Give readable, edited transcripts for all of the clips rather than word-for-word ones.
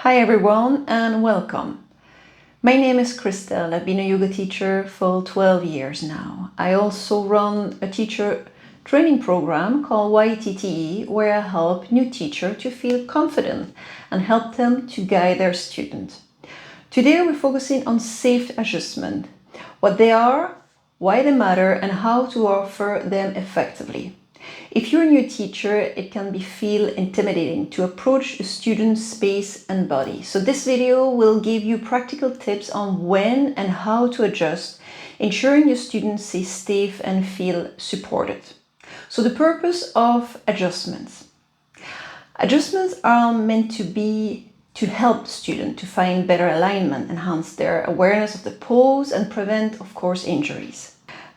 Hi everyone and welcome. My name is Christelle. I've been a yoga teacher for 12 years now. I also run a teacher training program called YTTE where I help new teachers to feel confident and help them to guide their students. Today we're focusing on safe adjustment, what they are, why they matter and how to offer them effectively. If you're a new teacher, it can feel intimidating to approach a student's space and body. So this video will give you practical tips on when and how to adjust, ensuring your students stay safe and feel supported. So the purpose of adjustments. Adjustments are meant to help students to find better alignment, enhance their awareness of the pose and prevent, of course, injuries.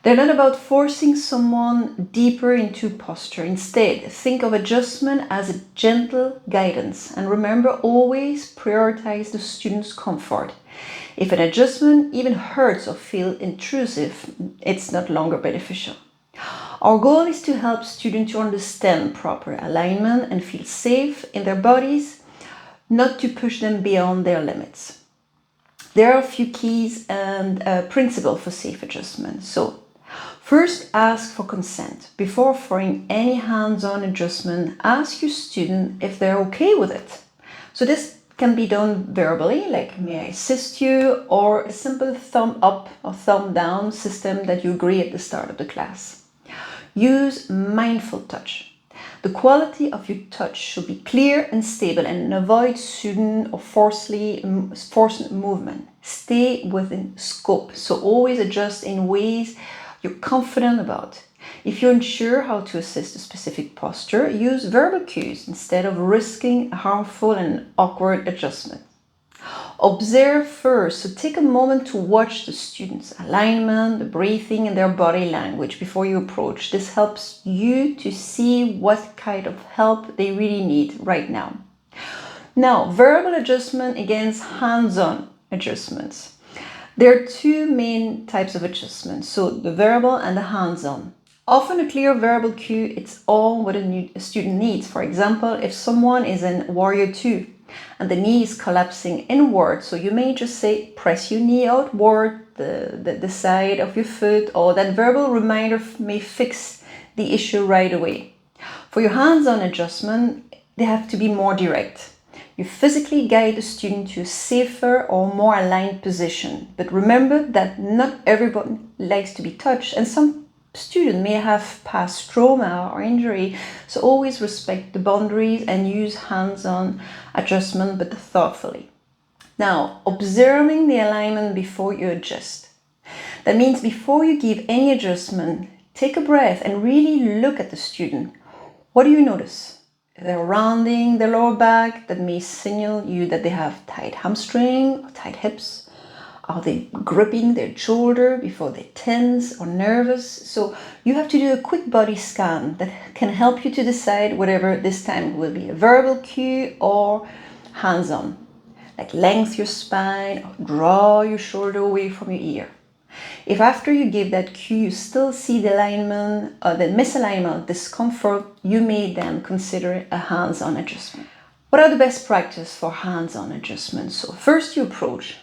They're not about forcing someone deeper into posture. Instead, think of adjustment as a gentle guidance and remember, always prioritize the student's comfort. If an adjustment even hurts or feels intrusive, it's no longer beneficial. Our goal is to help students to understand proper alignment and feel safe in their bodies, not to push them beyond their limits. There are a few keys and principles for safe adjustment. So, first, ask for consent. Before offering any hands-on adjustment, ask your student if they're okay with it. So this can be done verbally, like may I assist you, or a simple thumb up or thumb down system that you agree at the start of the class. Use mindful touch. The quality of your touch should be clear and stable and avoid sudden or forced movement. Stay within scope, so always adjust in ways you're confident about. If you're unsure how to assist a specific posture, use verbal cues instead of risking a harmful and awkward adjustment. Observe first, so take a moment to watch the student's alignment, the breathing and their body language before you approach. This helps you to see what kind of help they really need right now. Now, verbal adjustment against hands-on adjustments. There are two main types of adjustments, so the verbal and the hands-on. Often a clear verbal cue, it's all what a student needs. For example, if someone is in Warrior 2 and the knee is collapsing inward, so you may just say, press your knee outward, the side of your foot, or that verbal reminder may fix the issue right away. For your hands-on adjustment, they have to be more direct. You physically guide the student to a safer or more aligned position. But remember that not everyone likes to be touched and some students may have past trauma or injury. So always respect the boundaries and use hands-on adjustment but thoughtfully. Now, observing the alignment before you adjust. That means before you give any adjustment, take a breath and really look at the student. What do you notice? They're rounding their lower back, that may signal you that they have tight hamstring or tight hips. Are they gripping their shoulder before they tense or nervous? So you have to do a quick body scan that can help you to decide whatever this time will be a verbal cue or hands-on. Like lengthen your spine or draw your shoulder away from your ear. If after you give that cue you still see the alignment or the misalignment, discomfort, you may then consider a hands-on adjustment. What are the best practice for hands-on adjustments? So first you approach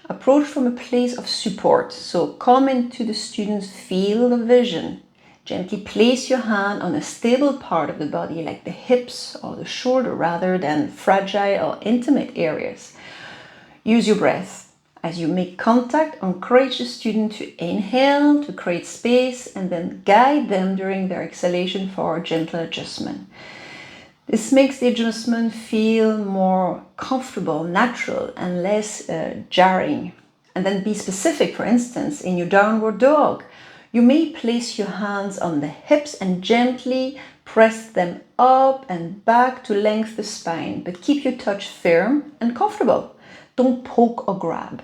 from a place of support. So come into the student's field of vision. Gently place your hand on a stable part of the body like the hips or the shoulder rather than fragile or intimate areas. Use your breath. As you make contact, encourage the student to inhale, to create space, and then guide them during their exhalation for a gentle adjustment. This makes the adjustment feel more comfortable, natural, and less jarring. And then be specific. For instance, in your downward dog, you may place your hands on the hips and gently press them up and back to lengthen the spine, but keep your touch firm and comfortable. Don't poke or grab.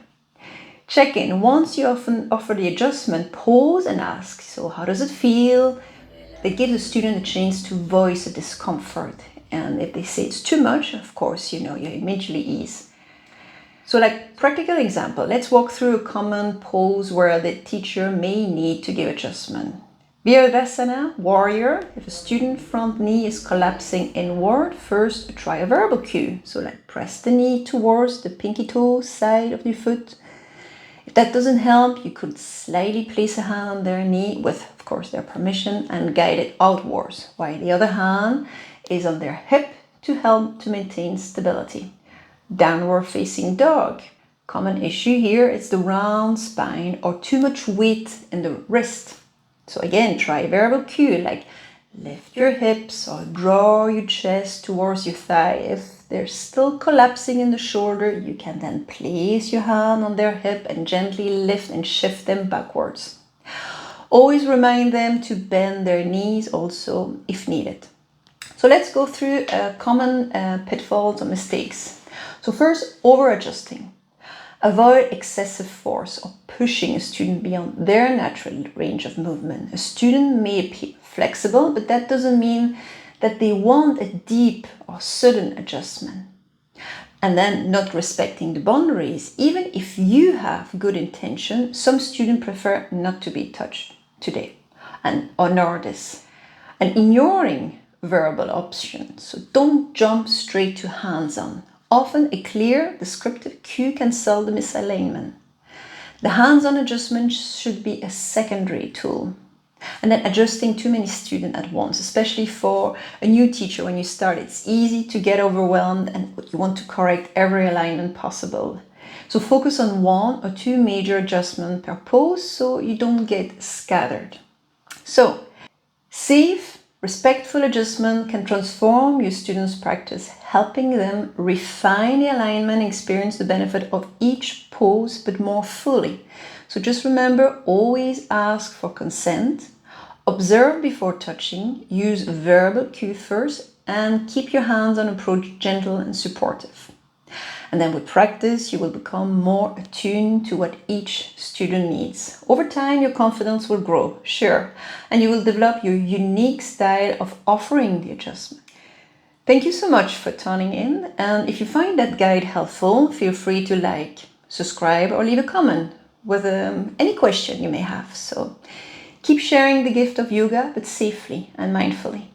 Check in. Once you offer the adjustment, pause and ask, so how does it feel? They give the student a chance to voice a discomfort. And if they say it's too much, of course, you immediately ease. So like practical example, let's walk through a common pose where the teacher may need to give adjustment. Virasana, warrior. If a student front knee is collapsing inward, first try a verbal cue. So like press the knee towards the pinky toe side of your foot. If that doesn't help, you could slightly place a hand on their knee with, of course, their permission and guide it outwards, while the other hand is on their hip to help to maintain stability. Downward facing dog. Common issue here is the round spine or too much weight in the wrist. So again, try verbal cue like lift your hips or draw your chest towards your thigh. If they're still collapsing in the shoulder, you can then place your hand on their hip and gently lift and shift them backwards. Always remind them to bend their knees also if needed. So let's go through common pitfalls or mistakes. So first, over-adjusting. Avoid excessive force or pushing a student beyond their natural range of movement. A student may appear flexible, but that doesn't mean that they want a deep or sudden adjustment. And then not respecting the boundaries. Even if you have good intention, some students prefer not to be touched today and honor this. And ignoring verbal options. So don't jump straight to hands-on. Often a clear, descriptive cue can solve the misalignment. The hands-on adjustment should be a secondary tool. And then adjusting too many students at once, especially for a new teacher when you start, it's easy to get overwhelmed and you want to correct every alignment possible. So focus on one or two major adjustments per pose so you don't get scattered. So, safe, respectful adjustment can transform your students' practice, helping them refine the alignment and experience the benefit of each pose, but more fully. So just remember, always ask for consent, observe before touching, use verbal cue first, and keep your hands-on approach gentle and supportive. And then with practice, you will become more attuned to what each student needs. Over time, your confidence will grow, sure, and you will develop your unique style of offering the adjustment. Thank you so much for tuning in, and if you find that guide helpful, feel free to like, subscribe, or leave a comment with any question you may have. So keep sharing the gift of yoga, but safely and mindfully.